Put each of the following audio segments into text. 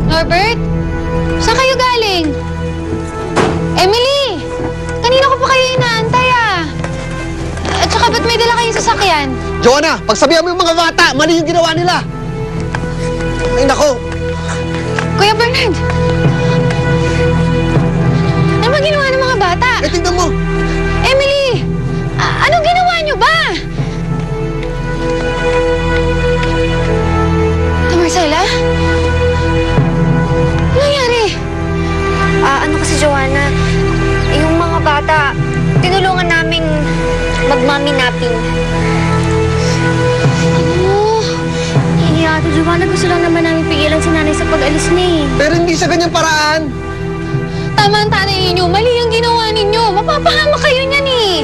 Norbert? Saan kayo galing? Emily! Kanina ko pa kayo inaantay ah. At saka ba't may dala kayong sasakyan? Joanna, pagsabihan mo yung mga bata, mali yung ginawa nila. Ay, nako. Kuya Bernard! Ano ba ginawa ng mga bata? Eh, tingnan mo. Emily! Anong ginawa niyo ba? Marcela? Ano nangyari? Ano kasi, Joanna, yung mga bata, tinulungan naming mag-mommy napping. Ano? Ate Joanna, gusto lang naman namin pigilan si nanay sa pag-alis niya eh. Pero hindi sa ganyang paraan. Tama ang tanay ninyo. Mali ang ginawa ninyo. Mapapahamak kayo niyan eh.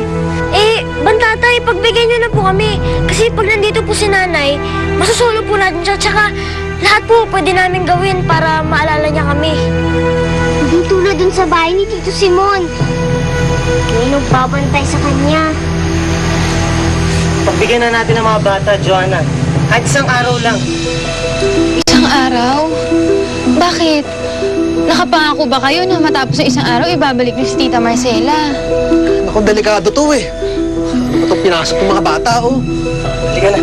Bantatay, pagbigyan niyo na po kami. Kasi pag nandito po si nanay, masusulo po natin siya. Tsaka lahat po pwede namin gawin para maalala niya kami. Hindi tulad dun sa bahay ni Tito Simon. May nagbabantay sa kanya. Pagbigyan na natin ng mga bata, Joanna. Kahit isang araw lang. Isang araw? Bakit? Nakapangako ba kayo na matapos ng isang araw, ibabalik niyo si Tita Marcela? Naku, delikado to eh. Ano ba itong pinasok ng mga bata, oh? Halika na.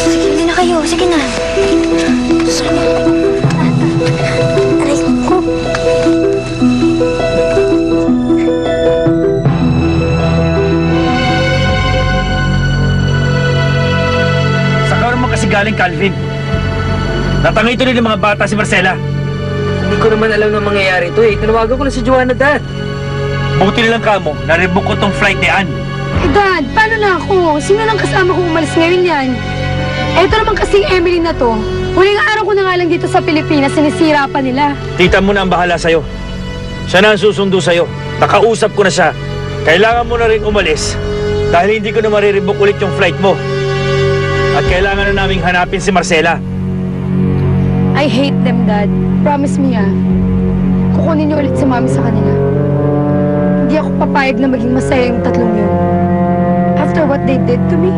Sige na kayo, sige na. Aray ko. Saan ka naman kasi galing, Calvin? Natangay tuloy ng mga bata si Marcela. Hindi ko naman alam na mangyayari ito eh. Tinawagan ko na si Joanna, Dad. Buti nilang kamo, na-rebook ko tong flight ni Ann. Dad, paano na ako? Sino lang kasama ko umalis ngayon yan? Eto naman kasing Emily na to. Huling araw ko na nga lang dito sa Pilipinas, sinisira pa nila. Tita mo na ang bahala sa'yo. Siya na ang susundo sa'yo. Nakausap ko na siya. Kailangan mo na rin umalis dahil hindi ko na marirebook ulit yung flight mo. At kailangan na naming hanapin si Marcela. I hate them, Dad. Promise me, kukunin niyo ulit si Mami sa kanila. Hindi ako papayag na maging masaya yung tatlong yun. After what they did to me.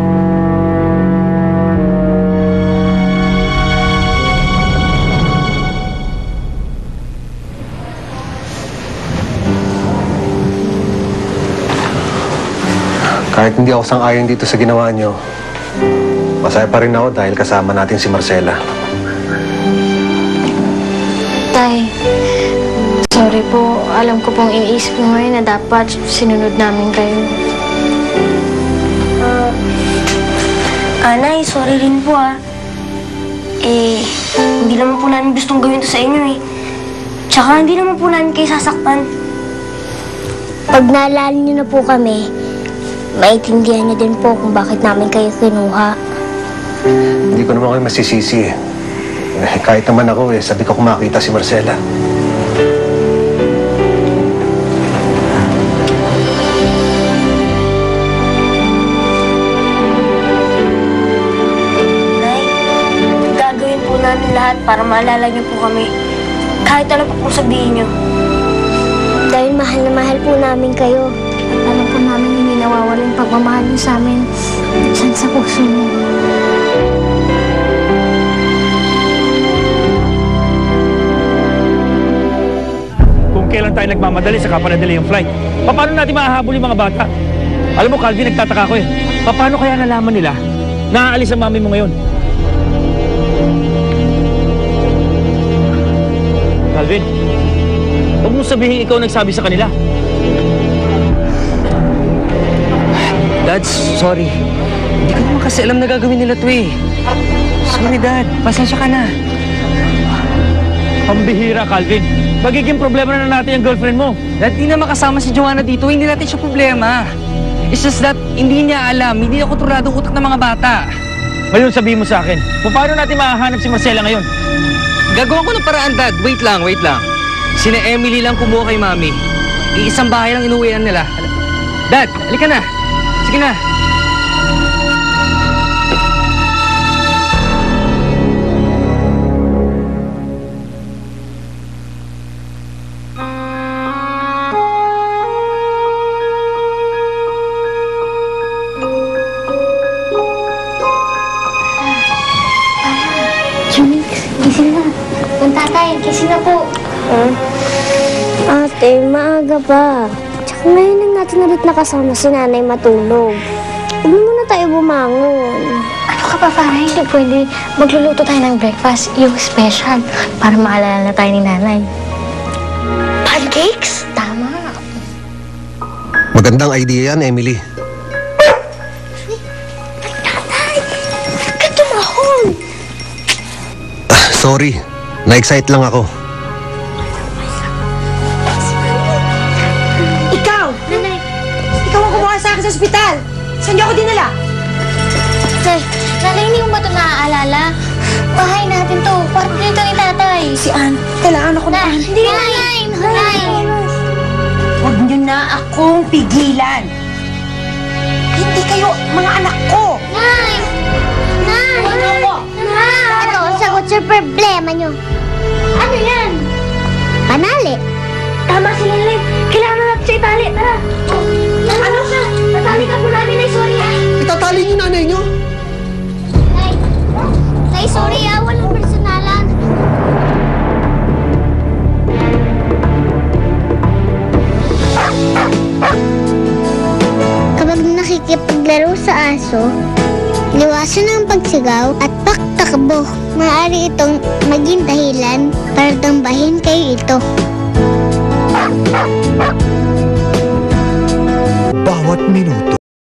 Kahit hindi ako sang-ayon dito sa ginawa niyo, masaya pa rin ako dahil kasama natin si Marcela. Tay, sorry po. Alam ko pong iniisip ko ngayon na dapat sinunod namin kayo. Anay, sorry rin po hindi naman po namin gustong gawin to sa inyo eh. Tsaka hindi naman po namin kayo sasaktan. Pag naalala niyo na po kami, maintindihan niyo din po kung bakit namin kayo kinuha. Hindi ko naman kayo masisisi eh. Kahit naman ako sabi ko kung makita si Marcela. Nay, gagawin po namin lahat para maalala niyo po kami. Kahit ano po kung sabihin niyo. Dahil mahal na mahal po namin kayo. At alam po namin hindi nawawala yung pagmamahal niyo sa amin. Diyan sa puso niyo. Kailan tayo nagmamadali sa kapanadali yung flight? Paano natin mahahabol yung mga bata? Alam mo, Calvin, nagtataka ko eh. Paano kaya nalaman nila na aalis ang mami mo ngayon? Calvin, huwag mo sabihin ikaw nagsabi sa kanila. Dad, sorry. Hindi ko naman kasi alam na gagawin nila to eh. Sorry, Dad. Pasensya ka na. Pambihira, Calvin. Magiging problema na natin yung girlfriend mo. Dad, hindi naman kasama si Joanna dito. Hindi natin siya problema. It's just that hindi niya alam. Hindi niya kontroladong utak ng mga bata. Ngayon sabihin mo sa akin, paano natin mahahanap si Marcela ngayon? Gagawa ko ng paraan, Dad. Wait lang. Sina Emily lang kumuha kay Mami. Iisang bahay lang inuwian nila. Dad, halika na. Sige na. Junix. Tatay, kasi na po. Ate, maaga pa. Tsaka ngayon lang natin ulit nakasama si nanay matulog. Huwag muna tayo bumangon. Ano ka pa, Farah? Hindi pwede. Magluluto tayo ng breakfast, yung special, para maalala na tayo ni nanay. Pancakes? Tama. Magandang idea yan, Emily. Katumahon! Sorry, na-excite lang ako. Ikaw! Nanay, Ikaw ang kumuha sa akin sa ospital! Saan niyo ako dinala? nanay, hindi mo ba ito naaalala? Bahay natin to. Kwarto dito ni tatay. Si Ann. Kailangan ako na. Hindi, nanay! Nanay! Huwag niyo na akong pigilan. Hindi kayo mga anak ko. Nay! Nay! Nay! Ito, sagot sa problema nyo. Ano yan? Panali. Tama si Lilith. Kailangan natin siya itali. Tara. Ano siya? Natali ka po namin, Nay. Sorry, ah. Itatali niyo nanay niyo? Nay, sorry walang personalan. Kapag nakikipaglaro sa aso, liwasan ang pagsigaw at paktakbo. Maaari itong maging dahilan para tambahin kayo ito. Bawat minuto